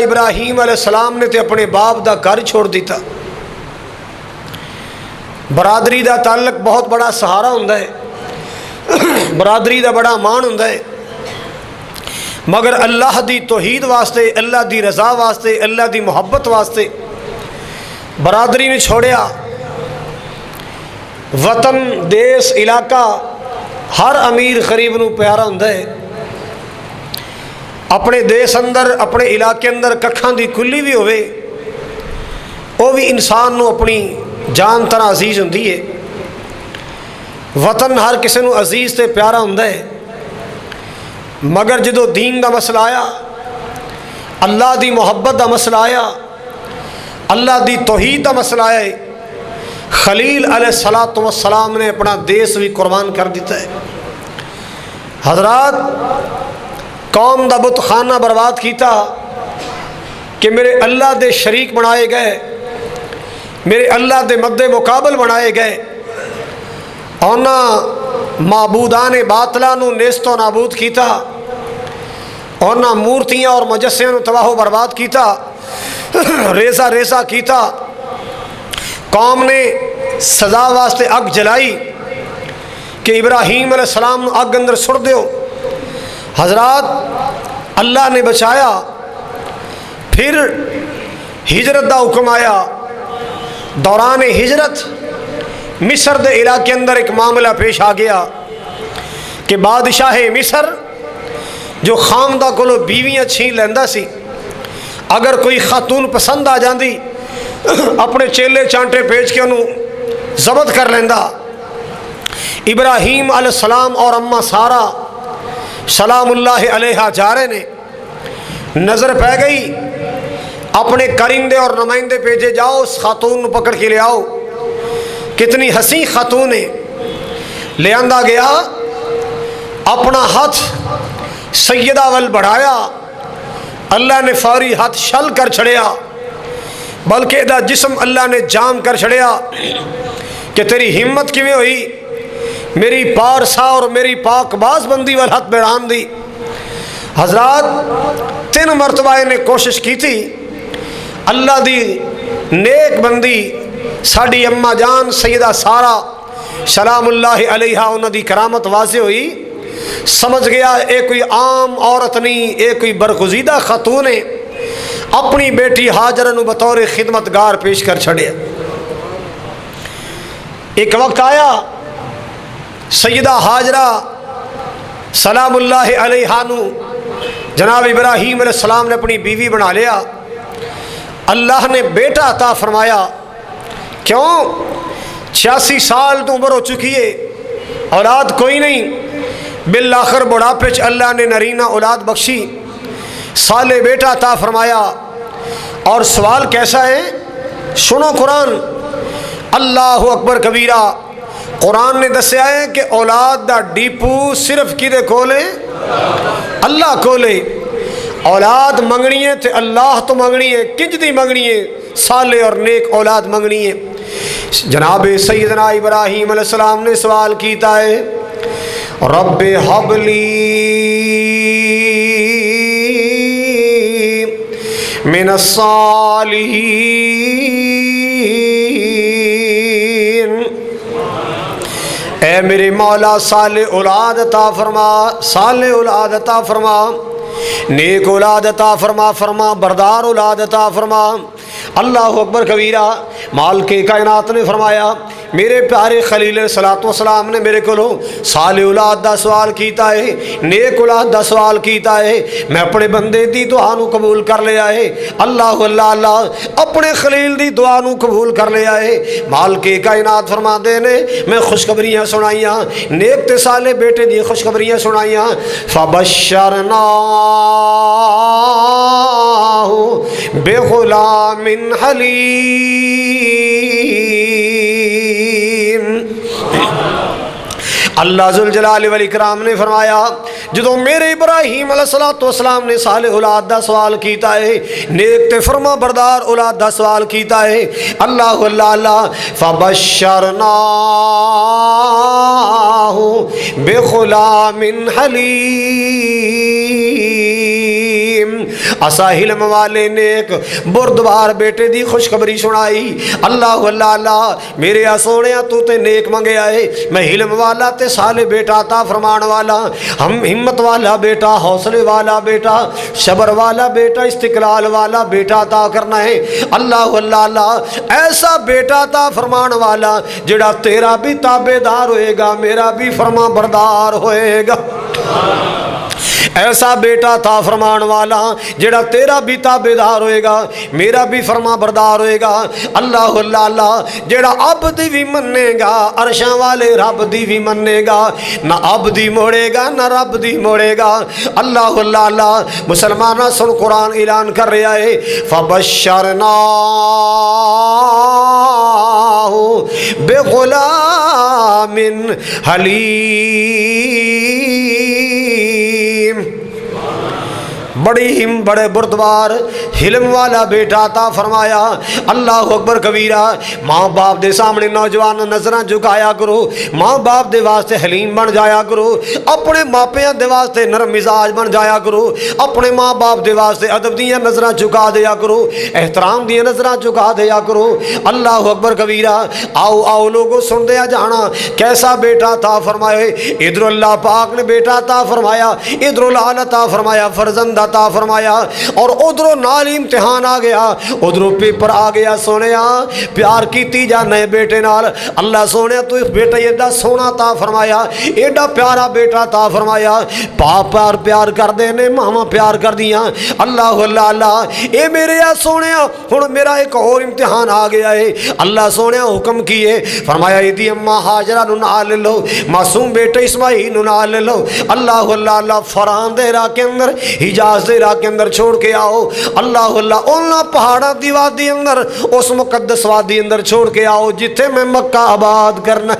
ابراہیم علیہ السلام نے تے اپنے باپ دا گھر چھوڑ دیتا. برادری دا تعلق بہت بڑا سہارا ہوندا ہے, برادری دا بڑا مان ہوندا ہے, مگر اللہ دی توحید واسطے, اللہ دی رضا واسطے, اللہ دی محبت واسطے برادری نے چھوڑیا. وطن, دیس, علاقہ ہر امیر غریب نو پیارا ہوندا ہے. اپنے دیس اندر, اپنے علاقے اندر ککھاں دی کلی بھی ہوئے, وہ بھی انسان نو اپنی جان طرح عزیز ہوندی ہے. وطن ہر کسی نو عزیز تے پیارا ہوندا ہے, مگر جدو دین دا مسئلہ آیا, اللہ دی محبت دا مسئلہ آیا, اللہ دی توحید دا مسئلہ آیا, خلیل علیہ الصلوۃ والسلام نے اپنا دیس بھی قربان کر دیتا ہے. حضرات, قوم دا بت خانہ برباد کیتا کہ میرے اللہ دے شریک بنائے گئے, میرے اللہ دے مد مقابل بنائے گئے, اونا معبودان باطلہ نو نیست و نابود کیتا, اونا مورتیاں اور مجسمے نو تباہ و برباد کیتا, ریزہ ریزہ کیتا. قوم نے سزا واسطے اگ جلائی کہ ابراہیم علیہ السلام نو اگ اندر سڑ دیو. حضرات, اللہ نے بچایا. پھر ہجرت دا حکم آیا. دوران ہجرت مصر دے علاقے اندر ایک معاملہ پیش آ گیا کہ بادشاہ مصر جو خامدہ کولو بیویاں چھین لیندا سی, اگر کوئی خاتون پسند آ جاندی اپنے چیلے چانٹے بھیج کے انہوں ضبط کر لیندا. ابراہیم علیہ السلام اور اماں سارا سلام اللہ علیہ جا رہے نے, نظر پہ گئی, اپنے کرندے اور نمائندے بھیجے, جاؤ اس خاتون کو پکڑ کے لے آؤ. کتنی حسین خاتون ہے. لے آندا گیا, اپنا ہاتھ سیدہ ول بڑھایا, اللہ نے فوری ہاتھ شل کر چھڑیا, بلکہ دا جسم اللہ نے جام کر چھڑیا کہ تیری ہمت کیویں ہوئی میری پارسا اور میری پاک باز بندی وال ہاتھ بڑھان دی. حضرات, 3 مرتبہ نے کوشش کی تھی. اللہ دی نیک بندی ساڑی اماں جان سیدہ سارا سلام اللہ علیہ انہوں دی کرامت واضح ہوئی. سمجھ گیا اے کوئی عام عورت نہیں, اے کوئی برگزیدہ خاتون ہے. اپنی بیٹی ہاجرہ نو بطور خدمتگار پیش کر چھڑیا. ایک وقت آیا, سیدہ ہاجرہ سلام اللہ علیہ نو جناب ابراہیم علیہ السلام نے اپنی بیوی بنا لیا. اللہ نے بیٹا عطا فرمایا. کیوں؟ 86 سال تو عمر ہو چکی ہے, اولاد کوئی نہیں. بالآخر بڑھاپے چ اللہ نے نرینہ اولاد بخشی, سالے بیٹا عطا فرمایا. اور سوال کیسا ہے, سنو قرآن. اللہ اکبر کبیرہ. قرآن نے دسیا ہے کہ اولاد دا ڈیپو صرف کدے کولے, اللہ کولے. اولاد منگنی ہے تے اللہ تو منگنی ہے, کنج دی منگنی ہے, صالح اور نیک اولاد منگنی ہے. جناب سیدنا ابراہیم علیہ السلام نے سوال کیتا ہے, رب حب لی من الصالحین, اے میرے مولا صالح اولاد عطا فرما, صالح اولاد عطا فرما, نیک اولاد عطا فرما, فرما بردار اولاد عطا فرما. اللہ اکبر کبیرہ. مالک کائنات نے فرمایا, میرے پیارے خلیل علیہ السلام نے میرے کو صالح اولاد دا سوال کیتا ہے, نیک اولاد دا سوال کیتا ہے, میں اپنے بندے دی دعا نو قبول کر لیا ہے. اللہ اللہ اللہ اپنے خلیل دی دعا نو قبول کر لیا ہے. مالک کائنات فرما دے نے میں خوشخبریاں سنائیاں, نیک تے صالح بیٹے دی خوشخبریاں سنائیاں. فبشرنا بغلام حلیم. اللہ ذوالجلال والاکرام نے فرمایا, جدو میرے ابراہیم علیہ السلام نے صالح اولاد دا سوال کیتا ہے, نیک تے فرما بردار اولاد دا سوال کیتا ہے. اللہ اللہ اللہ فبشرناہ بغلام حلیم. اسا علم والے نے ایک بردبار بیٹے دی خوشخبری سنائی۔ اللہ اللہ اللہ میرے سونیا تو تے نیک منگے آئے، میں علم والا تے صالح بیٹا عطا فرمان والا، ہم ہمت والا بیٹا، حوصلے والا بیٹا، صبر والا بیٹا، استقلال والا بیٹا عطا کرنا ہے۔ اللہ اللہ اللہ ایسا بیٹا عطا فرمان والا جڑا تیرا بھی تابع دار ہوئے گا، میرا بھی فرما بردار ہوئے گا۔ ایسا بیٹا عطا فرمان والا جڑا تیرا بھی تابع دار ہوئے گا، میرا بھی فرما بردار ہوئے گا۔ اللہ اللہ اللہ جڑا عبد بھی مننے گا، عرشاں والے رب دی بھی مننے گا، نہ عبدی موڑے گا نہ رب دی موڑے گا۔ اللہ اللہ اللہ مسلمانہ سن قرآن اعلان کر رہا ہے فَبَشَّرْنَاهُ بِغُلَامٍ حلیم، بڑے بردبار علم والا بیٹا عطا فرمایا۔ اللہ اکبر کبیرہ۔ ماں باپ دے سامنے نوجوان نظراں جھکایا کرو، ماں باپ دے واسطے حلیم بن جایا کرو، اپنے ماپیاں دے واسطے نرم مزاج بن جایا کرو، اپنے ماں باپ دے واسطے ادب دیاں نظراں جھکا دیا کرو، احترام دیاں نظراں جھکا دیا کرو۔ اللہ اکبر کبیرہ۔ آؤ آؤ لوگوں سن دیا جانا کیسا بیٹا عطا فرمائے۔ ادھر اللہ پاک نے بیٹا عطا فرمایا، ادھر لال عطا فرمایا، فرزند عطا فرمایا، اور ادھروں نال امتحان آ گیا، ادھروں پیپر آ گیا۔ سونیا پیار کیتی جا نئے بیٹے نال، اللہ سونیا تو اس بیٹا ایڈا سونا عطا فرمایا، ایڈا پیارا بیٹا عطا فرمایا۔ باپ پیار کر دے نے، ماما پیار کر دیاں۔ اللہ اللہ اللہ اے میرے سونیا ہن میرا ایک اور امتحان آ گیا ہے۔ اللہ سونیا حکم کیے، فرمایا ایدی اماں ہاجرہ نو نال لو، معصوم بیٹے اسماعیل نو نال لو۔ اللہ اللہ اللہ فران دے راہ کے اندر، حجاز دے راہ کے اندر چھوڑ کے آؤ۔ اللہ اللہ اونا پہاڑا دی وادی اندر، اس مقدس وادی اندر چھوڑ کے آؤ جتھے میں مکہ آباد کرنا،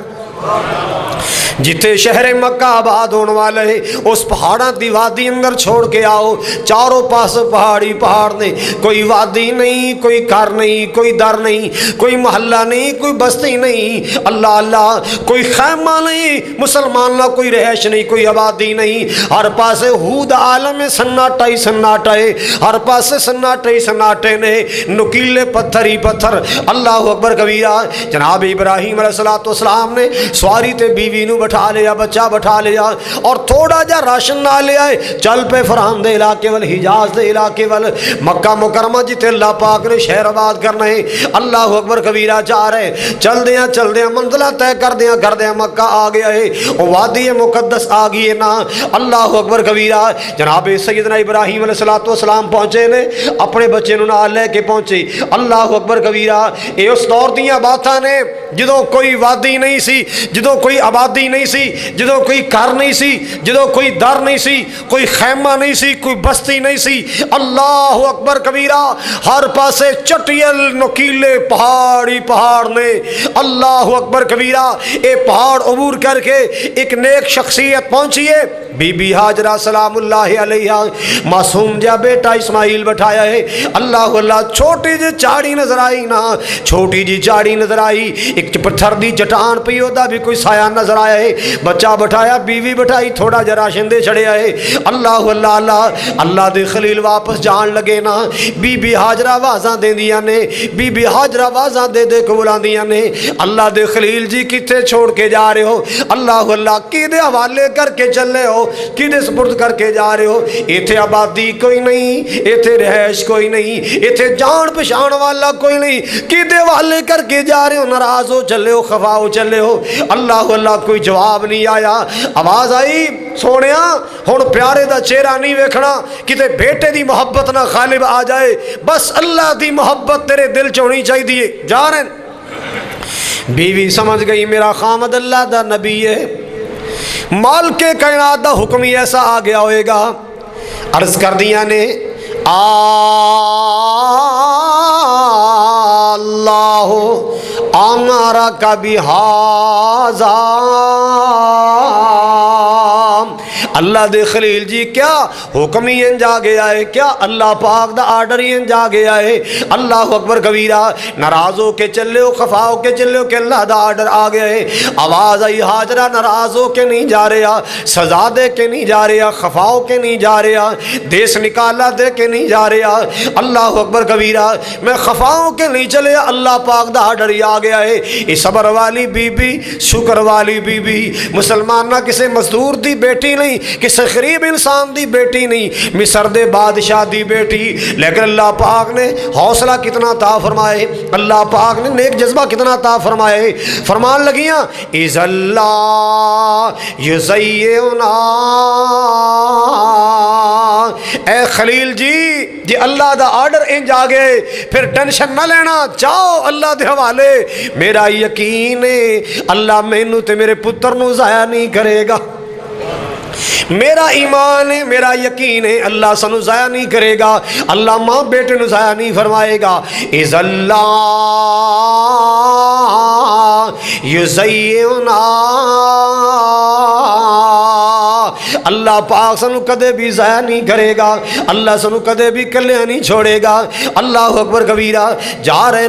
جتھے شہر مکہ آباد ہونے والے ہیں، اس پہاڑاں دی وادی اندر چھوڑ کے آؤ۔ چاروں پاس پہاڑی پہاڑ نے، کوئی وادی نہیں، کوئی گھر نہیں، کوئی در نہیں، کوئی محلہ نہیں، کوئی بستی نہیں۔ اللہ اللہ کوئی خیمہ نہیں، مسلمان نہ کوئی رہائش نہیں، کوئی آبادی نہیں۔ ہر پاس ہود عالم سناٹا ہی سناٹا ہے، ہر پاس سناٹے ہی سناٹے نے، نکیلے پتھر ہی پتھر۔ اللہ اکبر کبیرہ۔ جناب ابراہیم علیہ السلام نے سواری تے بیوی نو بٹھا لیا، بچہ بٹھا لیا، اور تھوڑا جا راشن نہ لے آئے، چل پہ فرحان دے علاقے وال، حجاز دے علاقے وال، مکہ مکرمہ جتے اللہ پاک نے شہر آباد کرنا ہے۔ اللہ اکبر کبیرہ جا رہے، چل دیاں منزلہ طے کر دیاں مکہ آ گیا ہے، وہ وادی مقدس آ گئی ہے نا۔ اللہ اکبر کبیرہ۔ جناب سیدنا ابراہیم علیہ السلام پہنچے نے، اپنے بچے نو نال لے کے پہنچے۔ اللہ اکبر کبیرہ۔ اے اس دور دیاں باتاں نے جدوں کوئی وادی نہیں سی، جدوں کوئی آبادی نہیں سی، جدوں کوئی گھر نہیں سی، جدوں کوئی در نہیں سی، کوئی خیمہ نہیں سی، کوئی بستی نہیں سی۔ اللہ اکبر کبیرہ۔ ہر پاسے چٹیل نکیلے پہاڑی پہاڑ نے۔ اللہ اکبر کبیرہ۔ اے پہاڑ عبور کر کے ایک نیک شخصیت پہنچی ہے، بی بی ہاجرہ سلام اللہ علیہ، معصوم جا بیٹا اسماعیل بٹھایا ہے۔ اللہ اللہ چھوٹی جی چاڑی نظر آئی نا، چھوٹی جی چاڑی نظر آئی، ایک پتھر دی چٹان پئی ہوتا بھی کوئی سایہ نظر آیا ہے، بچہ بٹھایا، بیوی بٹھائی، تھوڑا جا راشن دے چھڑے آئے۔ اللہ اللہ اللہ اللہ دے خلیل واپس جان لگے نا، بی بی ہاجرہ وازاں دے دیا نے، بی بی ہاجرہ وازاں دے دے کبولاں دیا نے۔ اللہ دے خلیل جی کتے چھوڑ کے جا رہے ہو؟ اللہ اللہ کی دے حوالے کر کے چلے ہو، کی دے سپرد کر کے جا رہے ہو؟ ایتھے آبادی کوئی نہیں، ایتھے رہائش کوئی نہیں، ایتھے جان پہچان والا کوئی نہیں، کی دے حوالے کر کے جا رہے ہو؟ ناراض ہو چلے ہو، خفا ہو چلے ہو؟ اللہ اللہ کوئی جواب نہیں آیا۔ آواز آئی سونیا ہن پیارے دا چہرہ نہیں ویکھنا، کتے بیٹے دی محبت نہ غالب آ جائے، بس اللہ دی محبت تیرے دل چ ہونی چاہیے۔ جا رہے ہیں۔ بیوی سمجھ گئی میرا خامد اللہ دا نبی ہے، مالک کائنات دا حکم ہی ایسا آ گیا ہوئے گا۔ عرض کر دیا نے اللہ امرک بہذا، اللہ دے خلیل جی کیا حکم ہی انج آ گیا ہے، کیا اللہ پاک دا آرڈر ہی انج آ گیا ہے۔ اللہ اکبر کبیرہ، ناراض ہو کے چلے ہو، خفا ہو کے چلے ہو کہ اللہ دا آرڈر آ گیا ہے۔ آواز آئی ہاجرہ ناراض ہو کے نہیں جا رہا، سزا دے کے نہیں جا رہا، خفا ہو کے نہیں جا رہا، دیس نکالا دے کے نہیں جا رہا۔ اللہ اکبر کبیرہ، میں خفا ہو کے نہیں چلے، اللہ پاک دا آرڈر ہی آ گیا ہے۔ یہ صبر والی بی بی، شکر والی بی بی، مسلمان نہ کسی مزدور دی بیٹی نہیں، کسی غریب انسان دی بیٹی نہیں، مصر دے بادشاہ دی بیٹی، لیکن اللہ پاک نے حوصلہ کتنا عطا فرمائے، اللہ پاک نے نیک جذبہ کتنا عطا فرمائے۔ فرمان لگیاں اِذَا اللَّهُ يُزَيِّنُنَا، اے خلیل جی اللہ دا آرڈر انج آ گئے، پھر ٹینشن نہ لینا، جاؤ اللہ دے حوالے۔ میرا یقین ہے اللہ مینوں تے میرے پتر نو ضائع نہیں کرے گا، میرا ایمان ہے، میرا یقین ہے اللہ سنو ضائع نہیں کرے گا، اللہ ماں بیٹے نو ضائع نہیں فرمائے گا۔ اِذَا اللَّهُ يُزَيِّنُنَا، اللہ پاک سنو کدے بھی ضائع نہیں کرے گا، اللہ سنو کدے بھی کلے نہیں چھوڑے گا۔ اللہ اکبر کبیرہ، جا رہے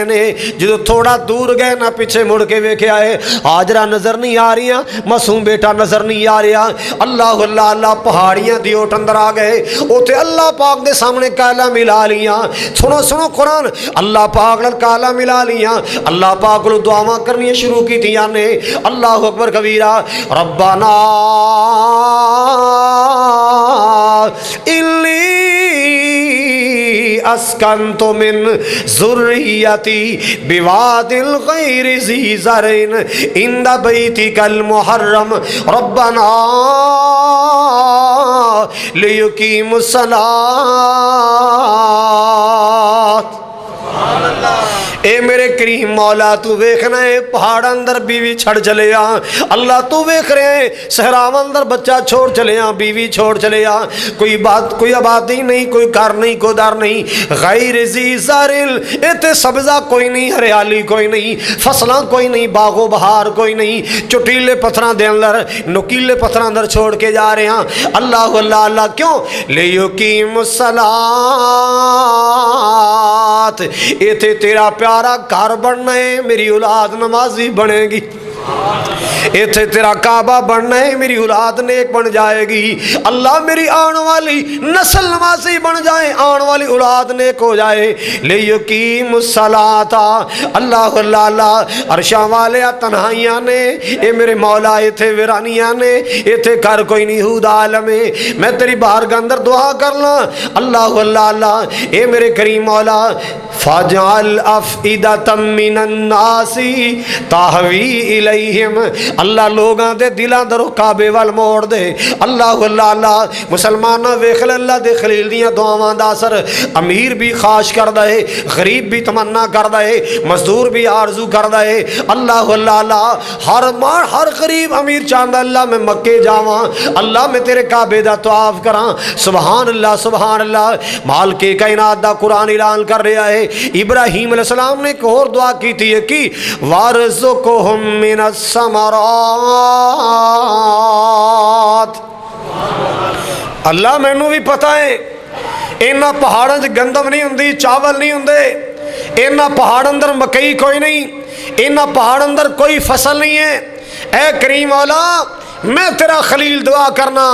نے جدو تھوڑا دور گئے نہ پیچھے مڑ کے ویکھیا ہے، ہاجرہ نظر نہیں آ رہی، معصوم بیٹا نظر نہیں آ رہا۔ اللہ اللہ اللہ، پہاڑیاں دی اوٹ اندر آ گئے، اوتے اللہ پاک دے سامنے کالا ملا لیاں۔ سنو قرآن، اللہ پاک نال کالا ملا لیاں، اللہ پاک کو دعاواں کرنی شروع کی تھیاں نے۔ اللہ اکبر کبیرہ، ربنا انی اسکنت من ذریتی بواد غیر ذی زرع عند بیتک المحرم ربنا لیقیموا الصلاۃ۔ اے میرے کریم مولا، تو ویکھنا ہے پہاڑ اندر بیوی چھڑ چلے آ، اللہ تو ویکھ رہے ہیں صحراء اندر بچہ چھوڑ چلے آ، بیوی چھوڑ چلے آ، کوئی بات کوئی آبادی نہیں، کوئی گھر نہیں، کوئی در نہیں، غیر ذی زرع، ایتھے سبزہ کوئی نہیں، ہریالی کوئی نہیں، فصلاں کوئی نہیں، باغ و بہار کوئی نہیں، چٹیلے پتھراں دے اندر، نکیلے پتھراں اندر چھوڑ کے جا رہے ہیں۔ اللہ اللہ اللہ، کیوں؟ لیقیموا الصلاۃ، ایتھے تیرا پیارا گھر بننا ہے، میری اولاد نمازی بنے گی، ایتھے تیرا کعبہ بننا ہے، میری اولاد نیک بن جائے گی، اللہ میری آن والی نسل نمازی بن جائے، آن والی اولاد نیک ہو جائے۔ لیقیموا الصلاۃ، اللہ اللہ اللہ، عرشاں والے تنہائیاں نے، اے میرے مولا ایتھے ویرانیاں نے، ایتھے گھر کوئی نہیں، حود عالم ہے، میں تیری بارگاہ اندر دعا کرنا۔ اللہ اللہ اللہ، اے میرے کریم مولا، فاجعل افئدۃ من الناس تہوی الیہم، اللہ لوگاں دے دلاں درو کعبے وال موڑ دے۔ اللہ اللہ اللہ، مسلمانہ ویکھ لے اللہ دے خلیل دیاں دعاواں دا اثر، امیر بھی خواہش کردا ہے، غریب بھی تمنا کردا ہے، مزدور بھی آرزو کردا ہے۔ اللہ اللہ اللہ، ہر غریب امیر چاہندا اللہ میں مکے جاواں، اللہ میں تیرے کعبے دا طواف کراں۔ سبحان اللہ سبحان اللہ، مالک کائنات دا قرآن اعلان کر رہا ہے۔ ابراہیم علیہ السلام نے ایک اور دعا کی تھی کہ وارزقہم من الثمرات، اللہ مینوں بھی پتہ ہے اینا پہاڑاں چ گندم نہیں ہوندی، چاول نہیں ہوندے، اینا پہاڑ اندر مکئی کوئی نہیں، اینا پہاڑ اندر کوئی فصل نہیں ہے۔ اے کریم مولا، میں تیرا خلیل دعا کرنا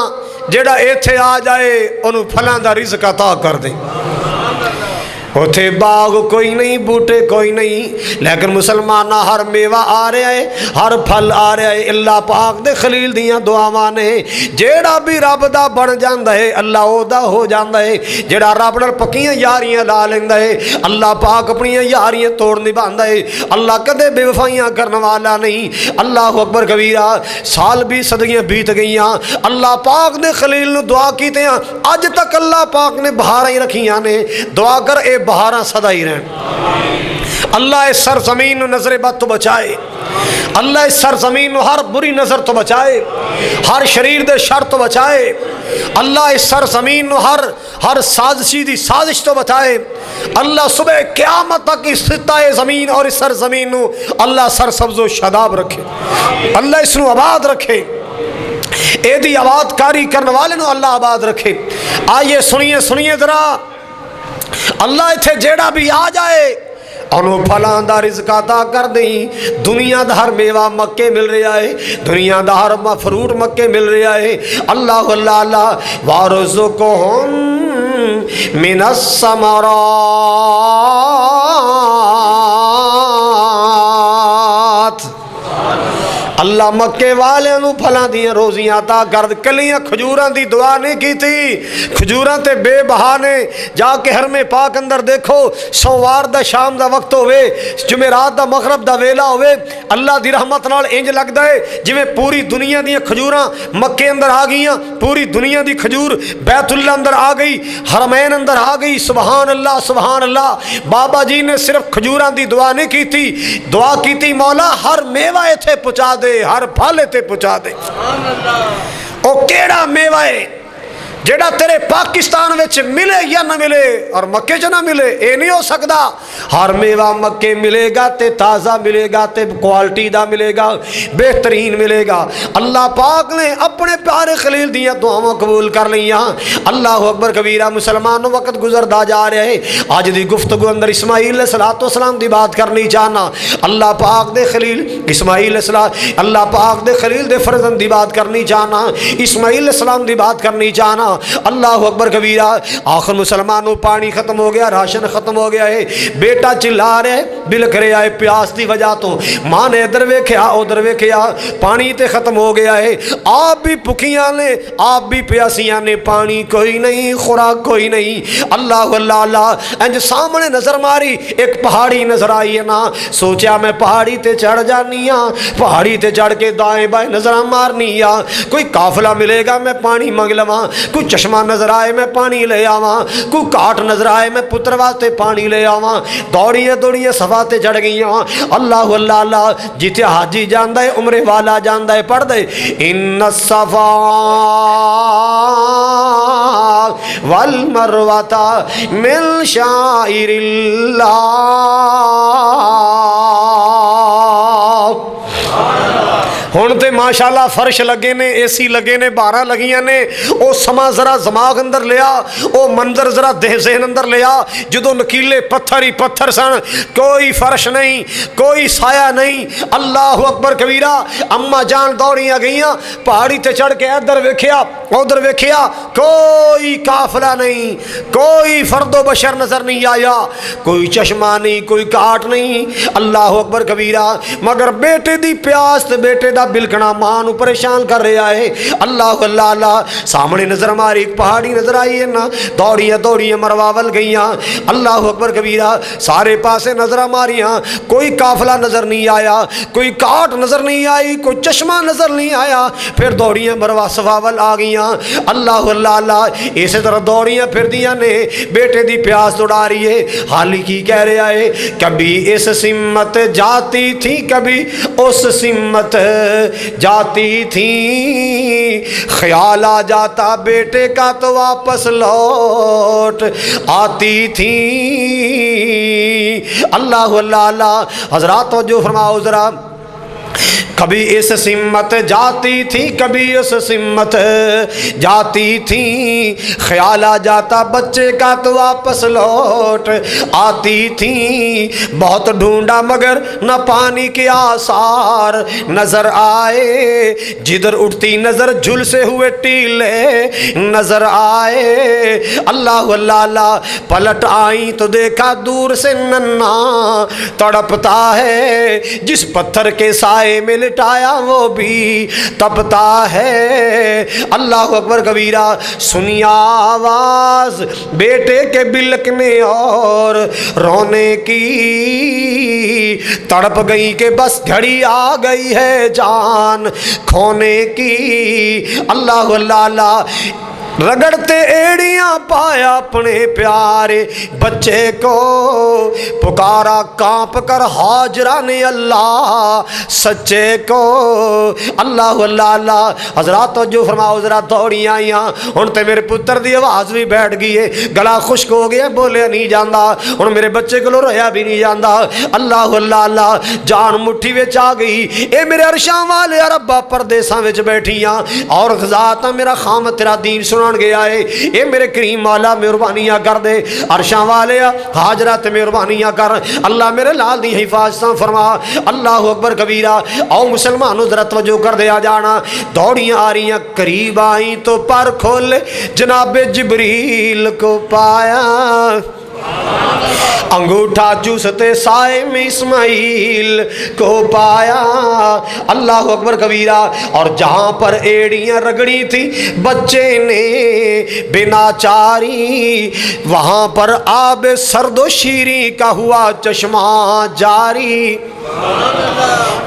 جیڑا ایتھے آ جائے انہوں پھلاں دا رزق عطا کر دے۔ اتھے باغ کوئی نہیں، بوٹے کوئی نہیں، لیکن مسلمانہ ہر میوہ آ رہا ہے، ہر پھل آ رہا ہے، اللہ پاک دے خلیل دیاں دعاواں نے۔ جیڑا بھی رب دا بن جاندا ہے اللہ او دا ہو جاندا ہے، جیڑا رب نال پکیاں یاریاں لا لیندا ہے اللہ پاک اپنی یاریاں توڑ نبھاندا ہے۔ اللہ کدے بے وفائیاں کرنے والا نہیں۔ اللہ اکبر کبیرہ، سال بھی صدیاں بیت گئیاں، اللہ پاک دے خلیل نو دعا کیتے ہیں، اج تک اللہ پاک نے بہاراں ہی رکھیاں نے۔ دعا کر اے بہاراں سدا ہی رہن، اللہ اس سرزمین نو نظر بد تو بچائے، اللہ اس سرزمین نو ہر بری نظر تو بچائے، ہر شریر دے شر تو بچائے، اللہ اس سرزمین نو ہر سازشی دی سازش تو بچائے۔ اللہ صبح قیامت تک اس خطہ زمین اور اس سرزمین نو اللہ سرسبز و شاداب رکھے، اللہ اس نو آباد رکھے۔ اے دی آباد کاری کرنے والے نو اللہ آباد رکھے۔ آئیے سنیے ذرا، اللہ اتھے جیڑا بھی آ جائے انہوں پھلان دا رزق عطا کر دیں۔ دنیا دا ہر میوہ مکے مل رہا ہے، دنیا دا ہر فروٹ مکے مل رہا ہے۔ اللہ اللہ اللہ وَارْزُقْهُم مِّنَ الثَّمَرَاتِ، اللہ مکے والے نو پھلاں دیاں روزیاں عطا کر دے۔ کلیاں کھجوراں دی دعا نہیں کی تھی، کھجوراں تے بے بہانے جا کے حرم پاک اندر دیکھو، سوار دا شام دا وقت ہوئے، جمعرات دا مغرب دا ویلا ہوئے، اللہ دی رحمت نال انج لگدا ہے جویں پوری دنیا دیاں کھجوراں مکے اندر آ گئیاں، پوری دنیا دی کھجور بیت اللہ اندر آ گئی، حرمین اندر آ گئی۔ سبحان اللہ سبحان اللہ۔ بابا جی نے صرف کھجوراں دی دعا نہیں کی تھی، دعا کی تھی مولا ہر میوہ ایتھے پہنچا دے، ہر پھل تے پہنچا دے۔ او کیڑا میوہ ہے جیڑا تیرے پاکستان وچ ملے یا نہ ملے اور مکے چ نہ ملے؟ اے نہیں ہو سکدا۔ ہر میوہ مکے ملے گا تے تازہ ملے گا تے کوالٹی دا ملے گا، بہترین ملے گا۔ اللہ پاک نے اپنے پیارے خلیل دیاں دعاواں قبول کر لیاں۔ اللہ اکبر کبیرہ۔ مسلمانوں وقت گزردا جا رہا ہے، آج دی گفتگو اندر اسماعیل علیہ السلام دی بات کرنی چاہنا۔ اللہ پاک دے خلیل اسماعیل علیہ السلام، اللہ پاک دے خلیل دے فرزند دی بات کرنی چاہنا، اسماعیل علیہ السلام دی بات کرنی چاہنا۔ اللہ اکبر کبیرہ۔ آخر مسلمانوں پانی ختم ہو گیا، راشن ختم ہو گیا ہے، بیٹا چلا رہے بلک رہا ہے پیاس دی وجہ تو، ماں نے ادھر ویکھیا ادھر ویکھیا، پانی تے ختم ہو گیا ہے، آپ بھی بھکیاں نے آپ بھی پیاسیاں نے، پانی کوئی نہیں خوراک کوئی نہیں۔ اللہ اللہ اللہ۔ انج سامنے نظر ماری ایک پہاڑی نظر آئی ہے نا، سوچیا میں پہاڑی تے چڑھ جانی ہاں، پہاڑی تے چڑھ کے دائیں بائیں نظر مارنی ہاں، کوئی قافلہ ملے گا میں پانی منگ لواں، کوئی چشمہ نظر آئے میں پانی لے آواں، کوئی کاٹ نظر آئے میں پتر واسطے پانی لے آواں۔ دوڑیے صفا تے چڑھ گئیاں۔ اللہ اللہ اللہ۔ جتے حاجی جاندا ہے عمرے والا جاندا ہے، پڑھ دے ان الصفا والمروۃ من شعائر اللہ۔ ہن تے ماشاءاللہ فرش لگے نے، اے سی لگے نے، باراں لگیاں نے، او سما ذرا دماغ اندر لیا، او منظر ذرا ذہن اندر لیا، جدو نکیلے پتھر ہی پتھر سن، کوئی فرش نہیں، کوئی سایہ نہیں۔ اللہ اکبر کبیرہ۔ اما جان دوڑیاں گئیاں، پہاڑی تے چڑھ کے ادھر ویکھیا ادھر ویکھیا، کوئی قافلہ نہیں، کوئی فرد و بشر نظر نہیں آیا، کوئی چشمہ نہیں، کوئی کاٹ نہیں۔ اللہ اکبر کبیرہ۔ مگر بیٹے دی پیاس تے بیٹے دا بلکنا ماں نو پریشان کر رہا ہے۔ اللہ اللہ اللہ۔ سامنے نظر ماری ایک پہاڑی نظر آئی ہے نا، دوڑیاں مرواول گئیاں۔ اللہ اکبر کبیرہ۔ سارے پاسے نظر ماریاں، کوئی قافلہ نظر نہیں آیا، کوئی کاٹ نظر نہیں آئی، کوئی چشمہ نظر نہیں آیا۔ پھر دوڑیاں مروا سواول آ گئیاں۔ اللہ اللہ اللہ۔ اسی طرح دوڑیاں پھر دیاں نے، بیٹے دی پیاس دوڑا رہی ہے۔ حالی کی کہہ رہا ہے، کبھی اس سمت جاتی تھی کبھی اس سمت جاتی تھی، خیال آ جاتا بیٹے کا تو واپس لوٹ آتی تھی۔ اللہ اللہ اللہ۔ حضرات توجہ فرماؤ ذرا۔ کبھی اس سمت جاتی تھی کبھی اس سمت جاتی تھی، خیال آ جاتا بچے کا تو واپس لوٹ آتی تھی۔ بہت ڈھونڈا مگر نہ پانی کے آثار نظر آئے، جدھر اٹھتی نظر جھلسے ہوئے ٹیلے نظر آئے۔ اللہ اللہ اللہ۔ پلٹ آئیں تو دیکھا دور سے ننھا تڑپتا ہے، جس پتھر کے سائے میں لٹایا وہ بھی تپتا ہے۔ اللہ اکبر کبیرہ۔ سنی آواز بیٹے کے بلکنے اور رونے کی، تڑپ گئی کہ بس گھڑی آ گئی ہے جان کھونے کی۔ اللہ اللہ اللہ۔ رگڑتے ایڑیاں پایا اپنے پیارے بچے کو، پکارا کانپ کر ہاجرہ نے اللہ سچے کو۔ اللہ اللہ اللہ، حضرات توجہ فرماؤ ذرا، دوڑی آئیاں ہن تے میرے پتر دی آواز بھی بیٹھ گئی ہے، گلا خشک ہو گیا، بولے نہیں جاندا، ہن میرے بچے کو رویا بھی نہیں جاندا۔ اللہ اللہ اللہ، جان مٹھی وچ آ گئی، اے میرے عرشاں والے ربا پردیساں وچ بیٹھیاں اور ذات میرا خام تیرا دین سنان گیا ہے، اے میرے کریم مولا مہربانیاں کر دے، عرشاں والے ہاجرہ تے مہربانیاں کر، اللہ میرے لال دی حفاظتاں فرما۔ اللہ اکبر کبیرہ، او مسلمانوں ذرا توجہ کر دیا جانا، دوڑیاں آ رہی ہیں، قریب آئیں تو پر کھولے جناب جبریل کو پایا، انگوٹھا چوستے سائے میں اسماعیل کو پایا۔ اللہ اکبر کبیرہ، اور جہاں پر ایڑیاں رگڑی تھی بچے نے بنا چاری، وہاں پر آب سرد و شیریں کا ہوا چشمہ جاری۔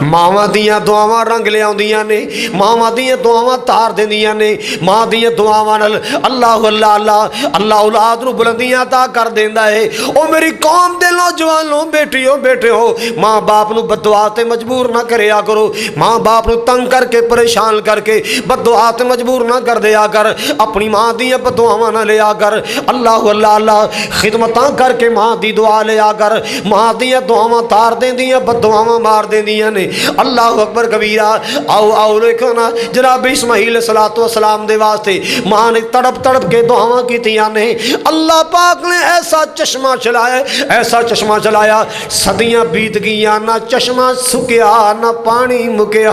ماواں دیاں دعاواں رنگ لے آندیاں نے، ماواں دیاں دعاواں تار دیندیاں نے، ماں دیاں دعاواں نال اللہ اللہ اللہ اللہ اولاد نو بلندیاں عطا کر دیندا ہے۔ او میری قوم دے نوجوانوں، بیٹیوں بیٹھو، ماں باپ نو بددعا تے مجبور نہ کریا کرو، ماں باپ نو تنگ کر کے پریشان کر کے بددعا تے مجبور نہ کر دیا کر، اپنی ماں دیاں بددعاواں نہ لیا کر۔ اللہ اللہ اللہ، خدمتاں کر کے ماں دی دعا لیا کر، ماں دیاں دعاواں تار دیندیاں بددعاواں مار دیندیاں نے۔ اللہ اکبر کبیرہ، آؤ آؤ دیکھو نا جناب اسماعیل علیہ السلام دے واسطے ماں نے تڑپ تڑپ کے دعاواں کیتیاں نے، اللہ پاک نے ایسا چشمہ چلایا، ایسا چشمہ چلایا، صدیاں بیت گئیاں، نہ چشمہ سکیا نہ پانی مکیا،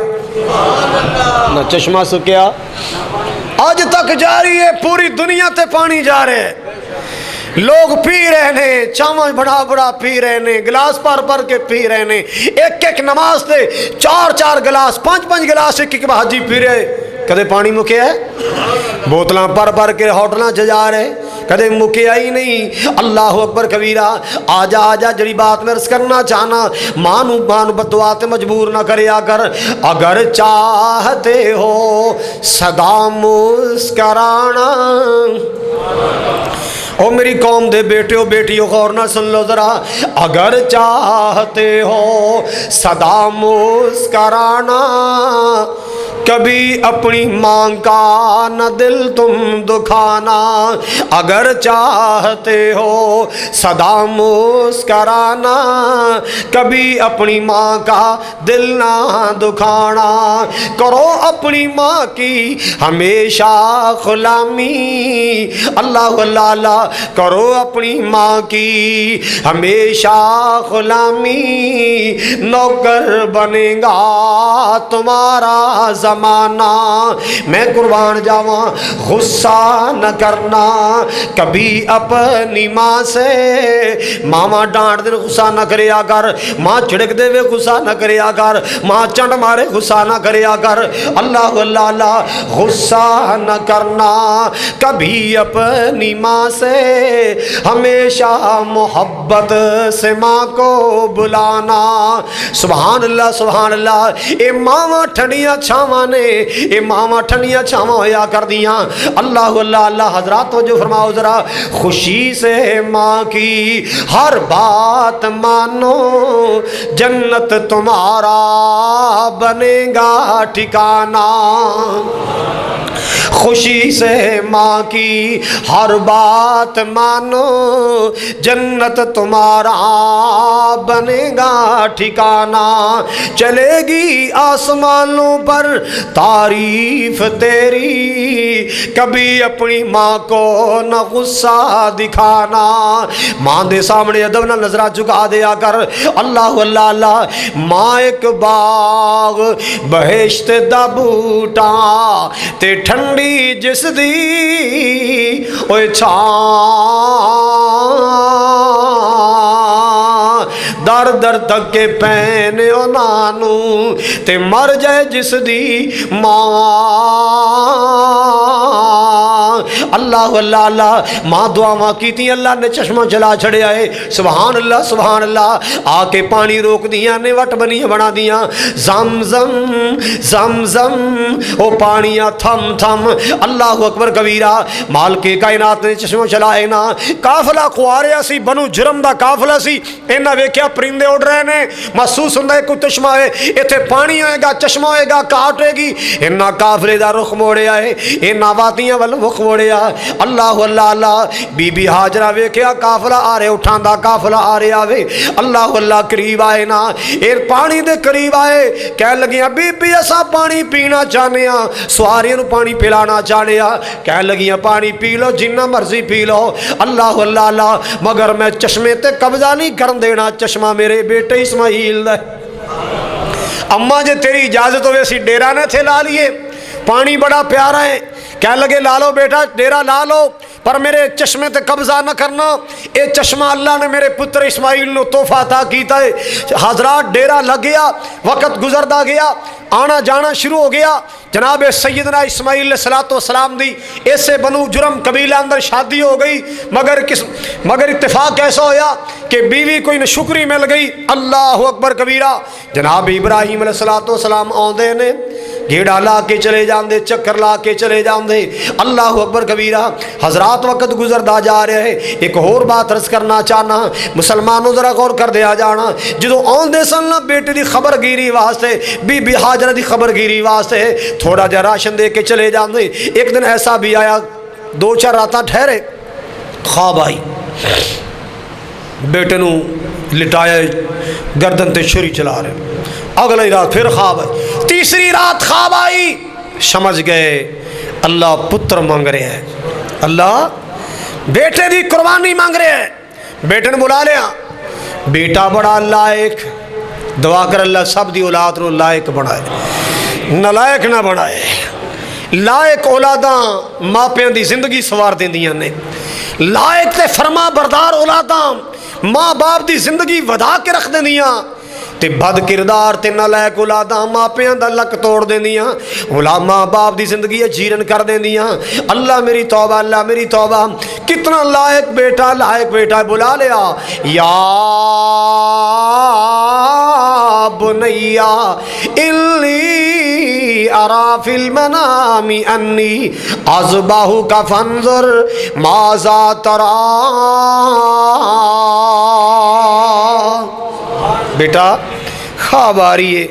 نہ چشمہ سکیا، آج تک جاری ہے، پوری دنیا تے پانی جا رہے ہیں، لوگ پی رہے ہیں، چاواں بڑا بڑا پی رہے ہیں، گلاس پر پر کے پی رہے ہیں، ایک ایک نماز تے چار چار گلاس، پانچ پانچ گلاس ایک ایک بھاجی پی رہے، کدے پانی مکیا ہے؟ بوتلاں پر پر کے ہوٹلاں چ جا رہے، کدے مکیا ہی نہیں۔ اللہ اکبر کبیرہ، آجا آجا، جڑی بات میں عرض کرنا چاہنا، ماں نو بددعا تے مجبور نہ کریا کر، اگر چاہتے ہو سدا مسکرانا۔ او میری قوم دے بیٹیو بیٹیو غور نہ سن لو ذرا، اگر چاہتے ہو سدا مسکرانا، کبھی اپنی ماں کا نہ دل تم دکھانا، اگر چاہتے ہو سدا مسکرانا، کبھی اپنی ماں کا دل نہ دکھانا، کرو اپنی ماں کی ہمیشہ غلامی۔ اللہ اللہ اللہ، کرو اپنی ماں کی ہمیشہ غلامی، نوکر بنے گا تمہارا زمانہ۔ میں قربان جاواں، غصہ نہ کرنا کبھی اپنی ماں سے، ماما ڈانٹ دے غصہ نہ کریا کر، ماں چھڑک دے وے غصہ نہ کریا کر، ماں چنڈ مارے غصہ نہ کریا کر۔ اللہ اللہ اللہ، غصہ نہ کرنا کبھی اپنی ماں سے، ہمیشہ محبت سے ماں کو بلانا۔ سبحان اللہ سبحان اللہ، اے ماواں ٹھنڈیاں چھاواں نے، اے ماواں ٹھنڈیاں چھاواں ہویا کر دیاں۔ اللہ اللہ اللہ، حضرات توجہ فرماؤ ذرا، خوشی سے ماں کی ہر بات مانو، جنت تمہارا بنے گا ٹھکانہ۔ خوشی سے ماں کی ہر بات مانو، جنت تمہارا بنے گا ٹھکانہ۔ چلے گی آسمانوں پر تعریف تیری، کبھی اپنی ماں کو نہ غصہ دکھانا۔ ماں دے سامنے ادب نہ نظرہ چکا دیا کر۔ اللہ اللہ اللہ، ماں ایک باغ بہشت دا بوٹا، تے ٹھنڈی جس دی اوے چھاں، در در تک کے پینے او نانو، تے مر جائے جس دی ماں، اللہ اللہ اللہ ماں دعاواں کیتی اللہ نے چشمہ چلا چھڑیا ہے سبحان اللہ آ کے پانی روک دیاں نے وٹ بنیاں بنا دیاں زمزم زمزم او پانیاں تھم تھم اللہ اکبر کبیرہ مال کے کائنات نے چشمہ چلائے نا قافلہ خواریا سی بنو جرم دا قافلہ سی انہاں ویکھیا پرندے اڑ رہے نے محسوس ہوندا ہے کوئی چشمہ ہے ایتھے پانی ہوئے گا چشمہ ہوئے گا کاٹ ہوئے گی انہاں قافلے دا رخ موڑیا ہے انہاں وادیاں ول رخ موڑیا اللہ اللہ اللہ بی بی ہاجرہ ویکھیا قافلہ آ رہے اٹھاندا قافلہ آ رہے آوے اللہ اللہ قریب آئے نا اے پانی دے قریب آئے کہہ لگیاں بی بی اسا پانی پینا چاہنے ہاں سواریاں نو پانی پلانا چاہنے ہاں کہہ لگیاں پانی پی لو جنہ مرضی پی لو اللہ اللہ اللہ مگر میں چشمے تے قبضہ نہیں کرن دینا چشمہ میرے بیٹے اسماعیل دا اماں جے تیری اجازت ہوئے سی ڈیرہ نہ تھے لا لیے پانی بڑا پیارا ہے کہہ لگے لا لو بیٹا ڈیرہ لا لو پر میرے چشمے تے قبضہ نہ کرنا اے چشمہ اللہ نے میرے پتر اسماعیل نو تحفہ عطا کیتا ہے حضرات ڈیرہ لگ گیا وقت گزردا گیا آنا جانا شروع ہو گیا جناب سیدنا اسماعیل علیہ السلام دی ایسے بنو جرم قبیلہ اندر شادی ہو گئی مگر اتفاق ایسا ہویا کہ بیوی کوئی نشکری مل گئی اللہ اکبر کبیرہ جناب ابراہیم علیہ السلام آندے نے گھیڑا لا کے چلے جاندے چکر لا کے چلے جاندے اللہ اکبر کبیرہ حضرات وقت گزردا جا رہے ہیں ایک اور بات عرض کرنا چاہنا مسلمانوں ذرا غور کر دیا جانا جدو آندے سن بیٹے دی خبر گیری واسطے بی بی ہاجرہ دی خبر گیری واسطے تھوڑا جا راشن دے کے چلے جاندے ایک دن ایسا بھی آیا 2-4 راتاں ٹھہرے خواب آئی بیٹے نو لٹایا گردن تے چھری چلا رہے اگلی رات پھر خواب آئی تیسری رات خواب آئی سمجھ گئے اللہ پتر مانگ رہے ہیں اللہ بیٹے دی قربانی مانگ رہے ہیں بیٹے نے بلا لیا بیٹا بڑا لائق دعا کر اللہ سب دی اولاد رو لائق بنائے نلائق نہ بنائے لائق اولاداں ماں پیاں دی زندگی سوار دیندیاں نے لائق تے فرما بردار اولاداں ماں باپ دی زندگی ودا کے رکھ دیندیاں تے بد کردار تے نالائق اولاداں ماں پیاں دا لک توڑ دیندیاں ماں باپ دی زندگی جیرن کر دیندیاں اللہ میری توبہ کتنا لائق بیٹا بلا لیا یا بنیا انی ارا فی المنام انی اذبحک فانظر ماذا تری بیٹا خواب آ رہی ہے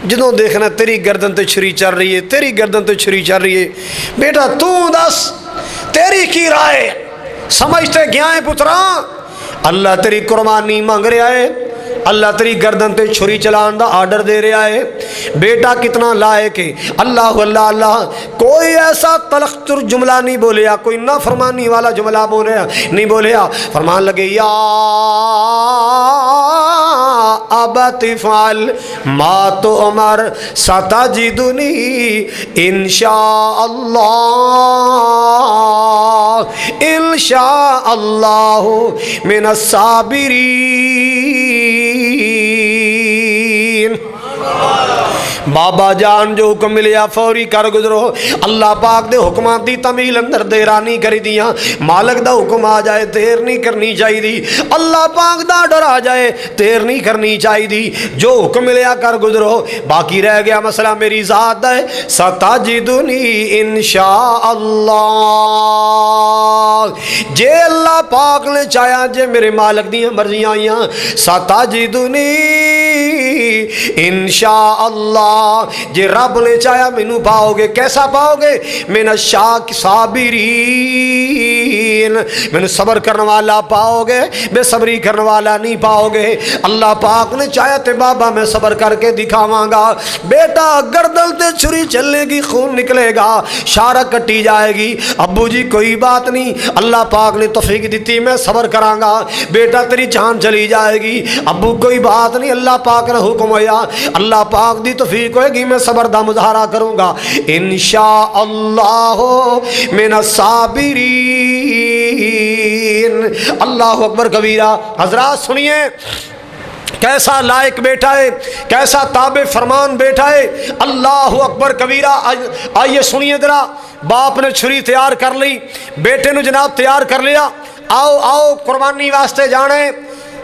جدوں دیکھنا تیری گردن تے چھری چل رہی ہے بیٹا تو دس تیری کی رائے سمجھتے گیا ہے پتراں اللہ تیری قربانی مانگ رہا ہے اللہ تیری گردن تے چھری چلان دا آرڈر دے رہا ہے بیٹا کتنا لائق ہے اللہ اللہ اللہ کوئی ایسا تلخ تر جملہ نہیں بولیا کوئی نافرمانی والا جملہ نہیں بولیا فرمان لگے یا ابت افعل ما تؤمر ستجدنی انشاء اللہ من الصابرین بابا جان جو حکم ملیا فوری کر گزرو اللہ پاک دے حکمات دی تمیل اندر دیرانی کری دیاں مالک دا حکم آ جائے دیر نہیں کرنی چاہی دی اللہ پاک دا ڈر آ جائے دیر نہیں کرنی چاہی دی جو حکم ملیا کر گزرو باقی رہ گیا مسئلہ میری ذات ہے ستجدنی انشاءاللہ جے اللہ پاک نے چاہیا جے میرے مالک دیاں مرضیاں آئیاں ستجدنی انشاءاللہ جے رب نے چاہیا مینوں پاؤ گے کیسا پاؤ گے من الصابرین مینوں صبر کرنے والا پاؤ گے بے صبری کرنے والا نہیں پاؤ گے اللہ پاک نے چاہیا تے بابا میں صبر کر کے دکھاواں گا بیٹا گردن تے چھری چلے گی خون نکلے گا شارک کٹی جائے گی ابو جی کوئی بات نہیں اللہ پاک نے توفیق دیتی میں صبر کراں گا بیٹا تیری جان چلی جائے گی ابو کوئی بات نہیں اللہ پاک نے حکم ہویا اللہ پاک دی توفیق ہوئے گی میں صبر دا مظاہرہ کروں گا انشاءاللہ من الصابرین اللہ اکبر کبیرہ حضرات سنیے کیسا لائق بیٹا ہے، کیسا تابع فرمان بیٹا ہے۔ اللہ اکبر کبیرہ۔ آئیے سنیے ذرا، باپ نے چھری تیار کر لی، بیٹے نے جناب تیار کر لیا، آؤ آؤ قربانی واسطے جانے،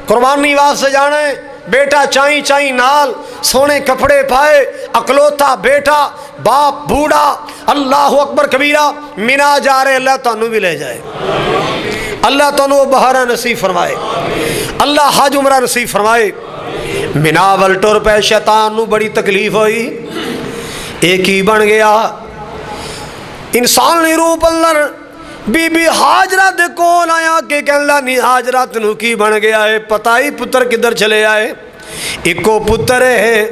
قربانی واسطے جانے۔ بیٹا چائیں چائیں نال، سونے کپڑے پائے، اکلوتا بیٹا، باپ بوڑھا۔ اللہ اکبر کبیرہ۔ مینا جا رہے، اللہ تانوں بھی لے جائے، اللہ تانوں بہارا نصیب فرمائے، اللہ حج عمرہ نصیب فرمائے۔ مینا ول ٹر پہ، شیطان نو بڑی تکلیف ہوئی، ایک ہی بن گیا انسان نے روپ اندر۔ بی بی ہاجرہ دے کول آیا کہ اللہ نہیں ہاجرہ تنو کی بن گیا ہے، پتہ ہی پتر کدھر چلے آئے؟ ایکو پتر ہے،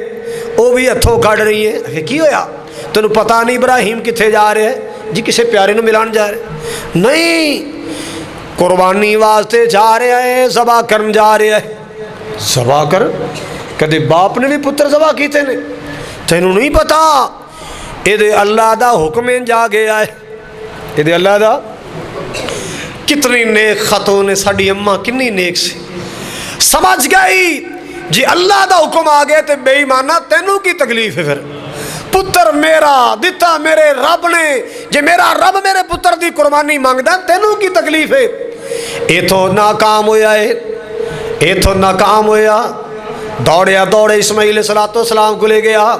وہ بھی ہتھوں کھڑ رہی ہے، کی ہویا تنو پتہ نہیں ابراہیم کتھے جا رہے ہیں؟ جی کسے پیارے نو ملان جا رہے؟ نہیں، قربانی واسطے جا رہے ہیں، ذبح کرن جا رہے ہیں۔ ذبح کر؟ کدے باپ نے بھی پتر ذبح کیتے نے؟ تینوں نہیں پتا؟ اے دے اللہ دا حکم جا گیا ہے، اے دے اللہ دا۔ کتنی نیک خطوں نے، ساڑی اماں کنی نیک سی، سمجھ گئی جی اللہ دا حکم آ گئے تے بے ایمانہ تینوں کی تکلیف ہے۔ پھر پتر میرا دیتا میرے رب نے، جے میرا رب میرے پتر دی قربانی مانگدا تینوں کی تکلیف ہے۔ ایتھوں ناکام ہویا ہے، ایتھوں ناکام ہویا، دوڑیا دوڑے اسماعیل علیہ السلام کو لے گیا۔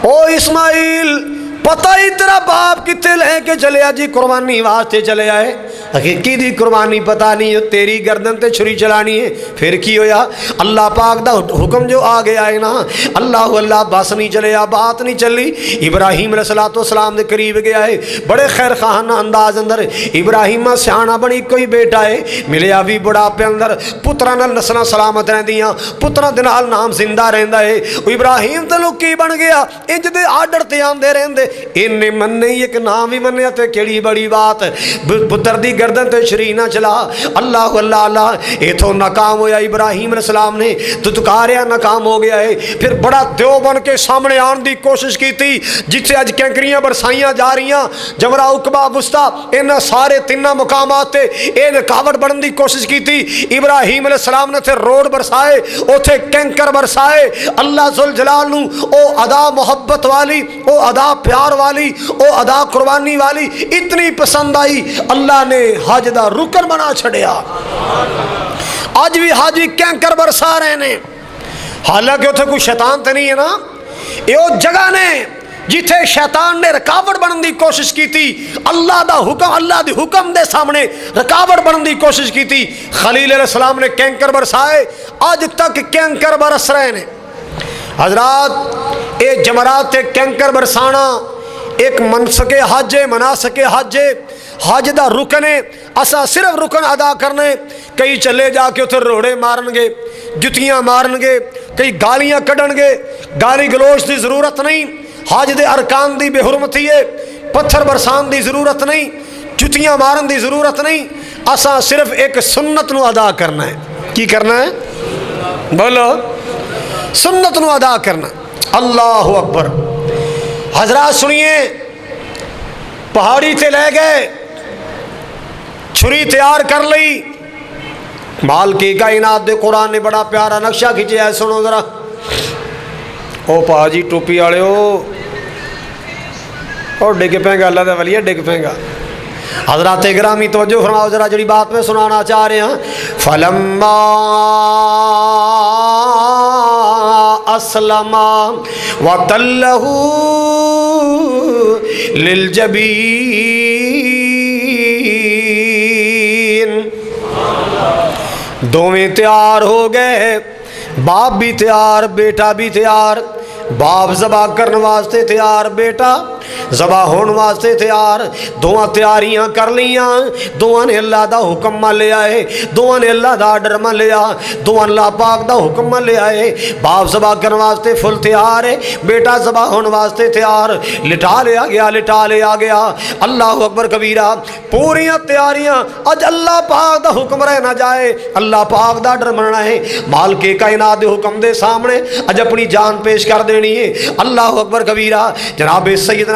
او اسماعیل، پتہ ہی تیرا باپ کتے لے کے چلے آ؟ جی قربانی واسطے چلے آئے۔ حقیقی دی قربانی پتہ نہیں، تیری گردن تے چھری چلانی ہے۔ پھر کی ہویا؟ اللہ پاک دا حکم جو آ گیا ہے نا، اللہ بس نہیں چلے آ، بات نہیں چلی۔ ابراہیم علیہ السلام دے قریب گیا ہے، بڑے خیر خواہانہ انداز اندر۔ ابراہیم سیاںا بڑی کوئی بیٹا ہے، ملیا بھی بڑھاپے اندر، پتراں نال نسلاں سلامت رہندیاں، پتراں دے نال نام زندہ رہندا ہے۔ ابراہیم تے لوگ کی بن گیا؟ انج دے آرڈر تے آندے رہندے، انہیں مننے ایک نام ہی منیا تے کیڑی بڑی بات، پتر دی گردن تے چھری نہ چلا۔ اللہ ایتھوں ناکام ہویا ابراہیم علیہ السلام نے، دتکاریا ناکام ہو گیا ہے۔ پھر بڑا دیو بن کے سامنے آن دی کوشش کی تھی، جتھے اج کینکریاں برسائیاں جا رہیاں، جمرہ عقبہ وسطیٰ، انہاں سارے تیناں مقامات تے اے رکاوٹ بنن دی کوشش کی تھی۔ ابراہیم علیہ السلام نے تھے روڈ برسائے، اوتھے کینکر برسائے۔ اللہ ذوالجلال نو او ادا محبت والی، او ادا پیار والی، او ادا قربانی والی اتنی پسند آئی، اللہ نے حج دا رکن بنا چھڑیا۔ آج بھی حاجی کینکر برسا رہے نے، حالانکہ اتھے کوئی شیطان تے نہیں ہے نا، یہ جگہ نے جتھے شیطان نے رکاوٹ بنن دی کوشش کی تھی، اللہ دا حکم، اللہ دی حکم دے سامنے رکاوٹ بنن دی کوشش کی تھی۔ خلیل علیہ السلام نے کینکر برسائے، آج تک کینکر برس رہے نے۔ حضرات، اے جمرات کینکر برسانا ایک منسک حج ہے، مناسک حج ہے، حج دا رکن ہے۔ اسا صرف رکن ادا کرنے، کئی چلے جا کے اتھے روڑے مارن گے، جتیاں مارن گے، کئی گالیاں کڈن گے، گالی گلوچ دی ضرورت نہیں، حج دے ارکان دی بے حرمتی ہے، پتھر برسان دی ضرورت نہیں، جتیاں مارن دی ضرورت نہیں۔ اسا صرف ایک سنت نو ادا کرنا ہے۔ کی کرنا ہے؟ بولو، سنت نو ادا کرنا۔ اللہ اکبر۔ حضرات سنیے، پہاڑی تے لے گئے، چھری تیار کر لی، مال کی کائنات دے قرآن نے بڑا پیارا نقشہ کھینچا ہے، سنو ذرا۔ او پا جی ٹوپی والے ہو، اور ڈگ پیں گا، اللہ دے ولی ڈگ پیں گا۔ حضرات گرامی توجہ فرماؤ ذرا، جڑی بات میں سنانا چاہ رہے ہیں۔ فلما اسلم وتلہ للجبین، دوویں تیار ہو گئے، باپ بھی تیار، بیٹا بھی تیار۔ باپ ذبح کرنے واسطے تیار، بیٹا ذبح ہون واسطے تیار۔ دونوں تیاریاں کر لیاں، دونوں نے اللہ دا حکم مان لیا ہے، دونوں نے اللہ دا آرڈر مان لیا، دونوں اللہ پاک دا حکم مان لیا ہے۔ باپ ذبح کرنے واسطے فل تیار ہے، بیٹا ذبح ہون واسطے تیار۔ لٹا لیا گیا، لٹا لیا گیا۔ اللہ اکبر کبیرہ، پوریاں تیاریاں۔ اج اللہ پاک دا حکم رہ نہ جائے، اللہ پاک دا آرڈر مننا ہے، مالک کائنات دے حکم دے سامنے اج اپنی جان پیش کر دینی ہے۔ اللہ اکبر کبیرہ۔ جناب سیدنا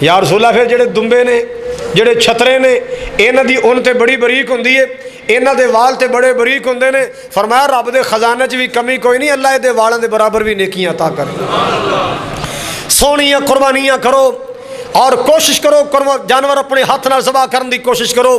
یا رسول اللہ پھر جڑے دمبے نے جڑے چھترے نے انہاں دی اون تے بڑی بریک ہوندی ہے، انہاں دے وال تے بڑے بریک ہوندے نے، فرمایا رب دے خزانے چ بھی کمی کوئی نہیں، اللہ دے والاں دے برابر بھی نیکیاں عطا کرے۔ سونیاں قربانیاں کرو اور کوشش کرو جانور اپنے ہاتھ نال ذبح کرنے دی کوشش کرو،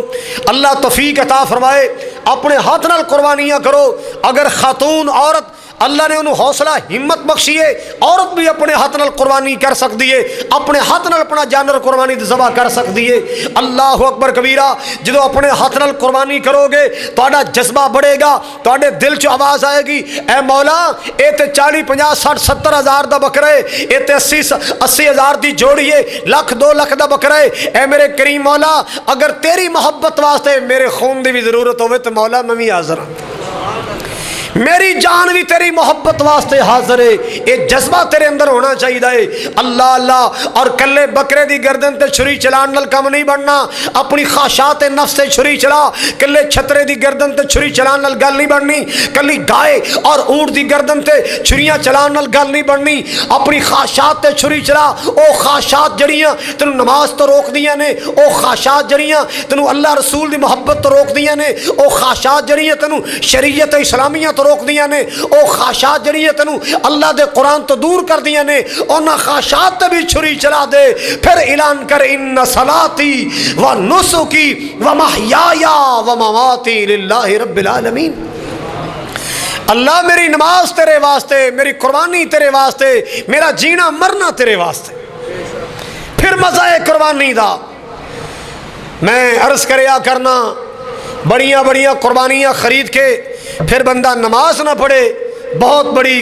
اللہ توفیق عطا فرمائے، اپنے ہاتھ نال قربانیاں کرو۔ اگر خاتون عورت اللہ نے انہوں حوصلہ ہمت بخشی ہے، عورت بھی اپنے ہاتھ نال قربانی کر سکتی ہے، اپنے ہاتھ نال اپنا جانور قربانی ذبح کر سکتی ہے۔ اللہ اکبر کبیرہ، جدو اپنے ہاتھ نال قربانی کرو گے تہاڈا جذبہ بڑھے گا، تہاڈے دل چ آواز آئے گی، اے مولا اے تے 40 50 60 70 ہزار دا بکرا ہے، اے تے 80 ہزار دی جوڑی ہے، لاکھ 2 لاکھ دا بکرا ہے، اے میرے کریم مولا اگر تیری محبت واسطے میرے خون دی بھی ضرورت ہوئے تو مولا میں بھی حاضر ہوں، میری جان بھی تیری محبت واسطے حاضر ہے۔ یہ جذبہ تیرے اندر ہونا چاہیے، اللہ اللہ۔ اور کلے بکرے دی گردن تے چھری چلان نال کم نہیں بننا، اپنی خواہشات نفس تے چھری چلا، کلے چھترے دی گردن تے چھری چلان نال گل نہیں بننی، کلی گائے اور اونٹ دی گردن تے چھریاں چلان نال گل نہیں بننی، اپنی خواہشات تے چھری چلا۔ او خواہشات جڑیاں تینوں نماز تو روک دیاں نے، او خواہشات جڑیاں تینوں اللہ رسول دی محبت تو روک دیاں نے، او خواہشات جڑیاں تینوں شریعت اسلامیہ تو روک دیاں نے، او خواہشات جڑیاں تینوں اللہ دے قرآن تو دور کر دیاں نے، انہاں خواہشات تے بھی چھری چلا دے، پھر اعلان کر ان صلاتی و نسکی و محیایا و مماتی للہ رب العالمین۔ اللہ میری نماز تیرے واسطے، میری قربانی تیرے واسطے، میرا جینا مرنا تیرے واسطے۔ پھر مزہ ہے قربانی دا، میں عرض کریا کرنا بڑیاں بڑیاں قربانیاں خرید کے پھر بندہ نماز نہ پڑھے، بہت بڑی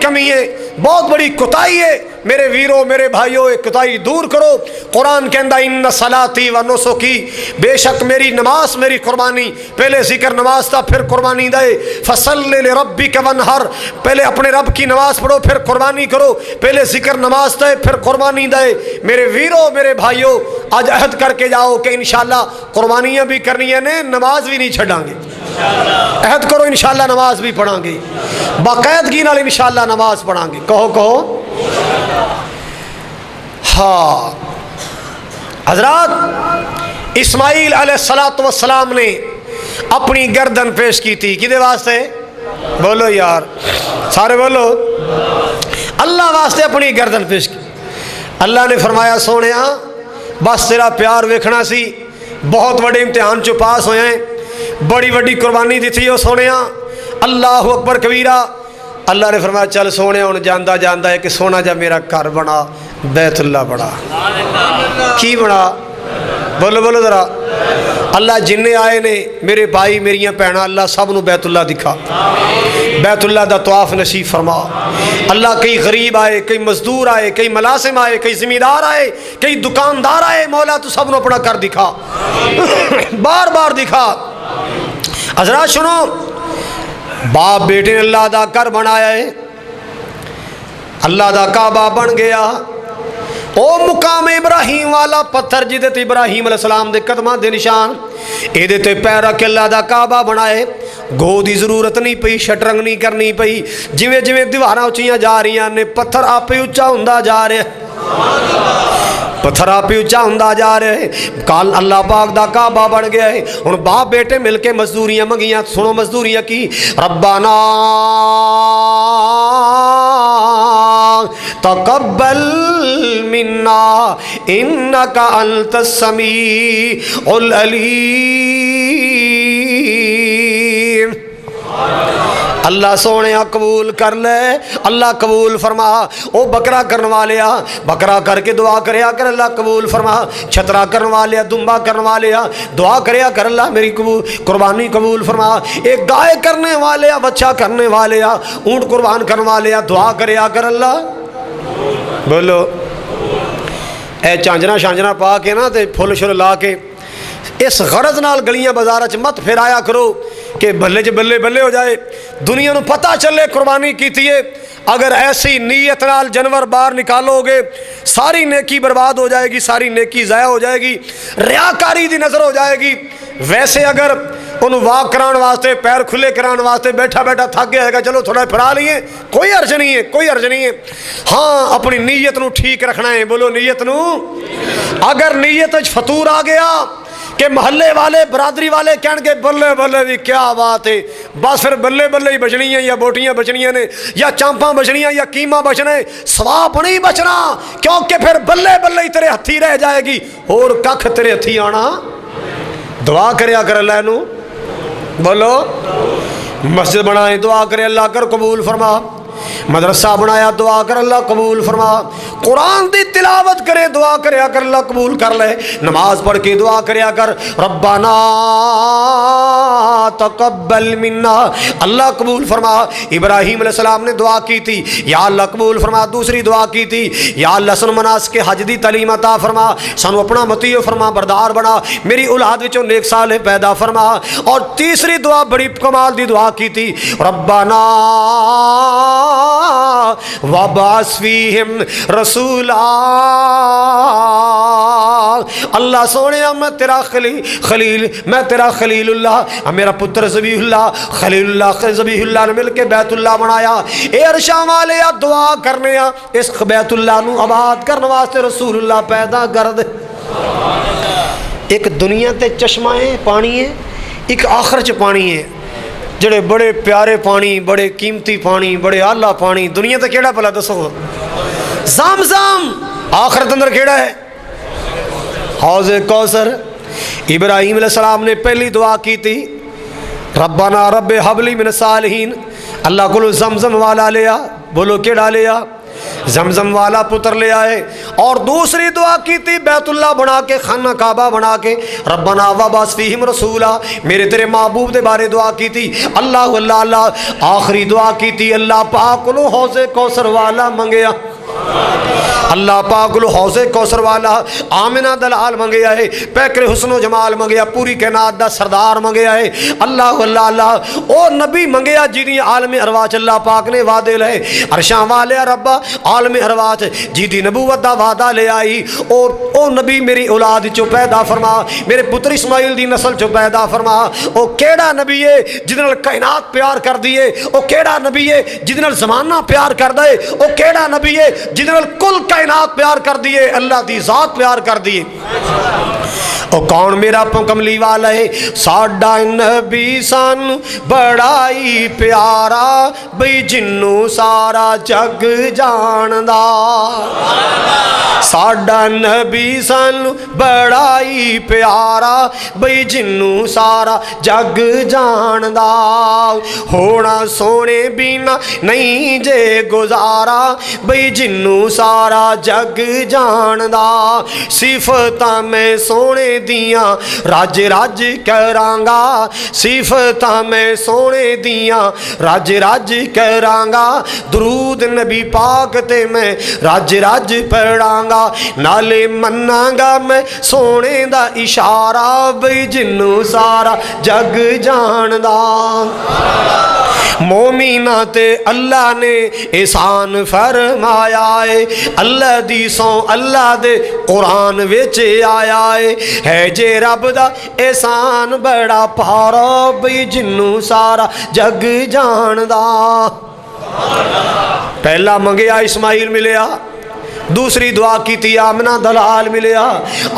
کمی ہے، بہت بڑی کوتاہی ہے۔ میرے ویرو میرے بھائیو ایک کوتاہی دور کرو۔ قرآن کہندا ان صلاتی و نسکی، بے شک میری نماز میری قربانی، پہلے ذکر نماز تھا پھر قربانی دے، فصلی لربک وانحر، پہلے اپنے رب کی نماز پڑھو پھر قربانی کرو، پہلے ذکر نماز دے پھر قربانی دے۔ میرے ویرو میرے بھائیو آج عہد کر کے جاؤ کہ انشاءاللہ قربانیاں بھی کرنی ہیں، نماز بھی نہیں چھڑاں گے، عہد کرو انشاءاللہ نماز بھی پڑھاں گے، باقاعدگی نال انشاءاللہ نماز پڑھاں گے، کہو ہاں۔ حضرات اسماعیل علیہ السلام نے اپنی گردن پیش کی تھی کدے واسطے؟ بولو یار سارے بولو، اللہ واسطے اپنی گردن پیش کی۔ اللہ نے فرمایا سونیا بس تیرا پیار ویکھنا سی، بہت بڑے امتحان چو پاس ہوئے ہیں، بڑی بڑی قربانی دی تھی وہ سونیا، اللہ اکبر کبیرہ۔ اللہ نے فرمایا چل سونے ہوں جاندہ جاندہ ہے کہ سونا جا میرا گھر بنا، بیت اللہ بڑا، کی بنا؟ بولو بولو ذرا۔ اللہ جننے آئے نے میرے بھائی میریاں پہنا، اللہ سب نو بیت اللہ دکھا، بیت اللہ دا طواف نصیب فرما۔ اللہ کئی غریب آئے، کئی مزدور آئے، کئی ملازم آئے، کئی زمیندار آئے، کئی دکاندار آئے، مولا تو سب نو اپنا کر دکھا، بار بار دکھا۔ حضرات سنو، باپ بیٹے نے اللہ دا گھر بنایا ہے، اللہ دا کعبہ بن گیا، او مقام ابراہیم والا پتھر جدے تے ابراہیم علیہ السلام دے قدماں دے نشان، اے دے تے پیر رکھ کے اللہ دا کعبہ بنائے، گو دی ضرورت نہیں پئی، شٹرنگ نہیں کرنی پئی، جویں جویں دیواراں اچھیاں جا رہی نے پتھر آپ ہی اچھا ہوندا جا رہے، پتھر آپ ہی اچھا ہوندا جا رہے، کال اللہ پاک دا کعبہ بن گیا ہے۔ ہن باپ بیٹے مل کے مزدوریاں منگیاں، سنو مزدوریاں کی، ربنا تقبل منا انک انت السمیع العلیم۔ اللہ سونے قبول کر لے، اللہ قبول فرما۔ او بکرا کرنے والیا بکرا کر کے دعا کریا کر، اللہ قبول فرما۔ چھترا کرنے والیا دمبا کرنے والیا دعا کریا کر، اللہ میری قربانی قبول فرما۔ ایک گائے کرنے والیا بچہ کرنے والیا اونٹ قربان کرنے والیا دعا کریا کر، اللہ بولو۔ اے چانجنا شانجنا پا کے نا تے پھول شل لا کے اس غرض نال گلیاں بازار چ مت پھر آیا کرو کہ بلے چ بلے بلے ہو جائے، دنیا نو پتہ چلے قربانی کیتی ہے۔ اگر ایسی نیت نال جانور باہر نکالو گے ساری نیکی برباد ہو جائے گی، ساری نیکی ضائع ہو جائے گی، ریاکاری دی نظر ہو جائے گی۔ ویسے اگر انہوں واک کران واسطے پیر کھلے کران واسطے بیٹھا بیٹھا تھک گیا ہے گا، چلو تھوڑا پھرا لیے، کوئی عرض نہیں ہے، کوئی عرض نہیں ہے۔ ہاں اپنی نیت نو ٹھیک رکھنا ہے، بولو نیت نو۔ اگر نیت فطور آ گیا کہ محلے والے برادری والے کہن گے بلے بلے بھی کیا بات ہے، بس پھر بلے بلے ہی بچنی ہیں، یا بوٹیاں بچنی ہیں یا چامپاں بچنی ہیں یا قیمہ بچنا ہے، ثواب نہیں بچنا، کیونکہ پھر بلے بلے ہی تیرے ہتھی رہ جائے گی اور ککھ تیرے ہتھی آنا۔ دعا کریا کر اللہ نو، بولو مسجد بنائے دعا کرے اللہ کر قبول فرما، مدرسہ بنایا دعا کر اللہ قبول فرما، قرآن دی تلاوت کرے دعا کریا کر اللہ قبول کر لے، نماز پڑھ کے دعا کریا کر ربنا تقبل منا، اللہ قبول فرما۔ ابراہیم علیہ السلام نے دعا کی تھی یا اللہ قبول فرما، دوسری دعا کی تھی یا اللہ سن مناسک حج دی تعلیم عطا فرما، سانو اپنا مطیع فرما بردار بنا، میری اولاد وچوں نیک صالح پیدا فرما، اور تیسری دعا بڑی کمال دی دعا کی تھی ربنا وَبَعَثْ فِيهِمْ رَسُولًا، اللہ سونیا میں تیرا خلیل میں تیرا خلیل اللہ، میرا پتر ذبیح اللہ خلیل اللہ ذبیح اللہ نے مل کے بیت اللہ بنایا، اے عرشاں والے دعا کرنے اس بیت اللہ نو آباد کرنے واسطے رسول اللہ پیدا کر دے۔ ایک دنیا تے چشمہ ہے پانی ہے، ایک آخرت چ پانی ہے، جڑے بڑے پیارے پانی، بڑے قیمتی پانی، بڑے آلہ پانی، دنیا تے کیڑا پلا دسو؟ زمزم۔ آخرت اندر کیڑا ہے؟ حوض کوثر۔ ابراہیم علیہ السلام نے پہلی دعا کی تھی ربنا رب ہب لی من الصالحین، اللہ کو زمزم والا لیا، بولو کیڑا لیا؟ زمزم والا پتر لے آئے، اور دوسری دعا کی تھی بیت اللہ بنا کے، خانہ کعبہ بنا کے ربنا وبعث فیہم رسولا، میرے تیرے محبوب دے بارے دعا کی تھی اللہ اللہ اللہ، آخری دعا کی تھی اللہ پاک کو حوض کوثر والا منگیا، اللہ پاک لو حوض کوثر والا آمنہ دلال منگیا ہے، پیکر حسن و جمال منگیا، پوری کائنات دا سردار منگیا ہے اللہ اللہ اللہ، او نبی منگیا جی عالم ارواح اللہ پاک نے وعدے لے، عرشاں والے ربا عالم ارواح جی دی نبوت دا وعدہ لے آئی، اور او نبی میری اولاد چو پیدا فرما، میرے پتر اسماعیل دی نسل چو پیدا فرما، او کیڑا نبی ہے جدنال کائنات پیار کر دیے، او کیڑا نبی ہے جدنال زمانہ پیار کر دے، او کیڑا نبی ہے جنہوں کل کائنات پیار کر دیے، اللہ دی ذات پیار کر دیے۔ او کون میرا کملی والا ہے؟ ساڈا نبی سان بڑائی پیارا، بھئی جنوں سارا جگ جاندا، ساڈا نبی سان بڑائی پیارا، بھئی جنوں سارا جگ جاندا، ہونا سونے بینا نہیں جے گزارا، بھئی جنوں سارا جگ جاندا، صفتاں میں سونے دیاں راج راج کرانگا، صفتاں میں سونے دیاں راج راج کرانگا، درود نبی پاک تے میں راج راج پڑھانگا، نالے منانگا میں سونے دا اشارہ، بھئی جنوں سارا جگ جاندا۔ مومنہ تے اللہ نے احسان فرمایا ہے، اللہ دی سو اللہ دے قرآن وچ آیا ہے جے رب دا احسان بڑا پارا، بھئی جنوں سارا جگ جاندا۔ پہلا منگیا اسماعیل ملیا، دوسری دعا کی تھی آمنہ دلال ملیا،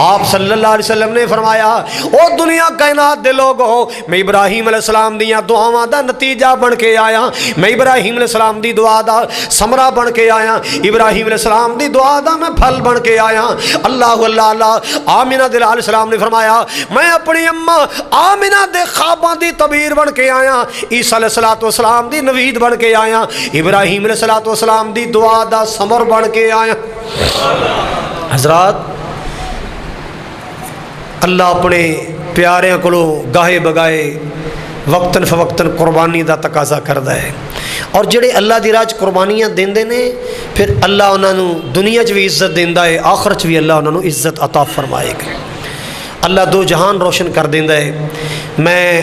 آپ صلی اللہ علیہ وسلم نے فرمایا او دنیا کائنات دے لوگ ہو، میں ابراہیم علیہ السلام دیاں دعاواں دا نتیجہ بن کے آیا، میں ابراہیم علیہ السلام دی دعا دا ثمرہ بن کے آیا، ابراہیم علیہ السلام دی دعا دا میں پھل بن کے آیا، اللہ اللہ اللہ۔ آمنہ دلال علیہ السلام نے فرمایا میں اپنی اماں آمنہ دے خواباں دی تعبیر بن کے آیا، عیسیٰ علیہ السلام دی نوید بن کے آیا، ابراہیم علیہ السلام دی دعا دا ثمر بن کے آیا۔ حضرات اللہ اپنے پیاریاں کو گاہے بگائے وقتاً فوقتاً قربانی دا تقاضا کردا ہے، اور جڑے اللہ دی راہ قربانیاں دیندے نے پھر اللہ انہاں نو دنیا چ بھی عزت دیندا ہے، آخرت چ بھی اللہ انہاں نو عزت عطا فرمائے گا، اللہ دو جہان روشن کر دیندا ہے۔ میں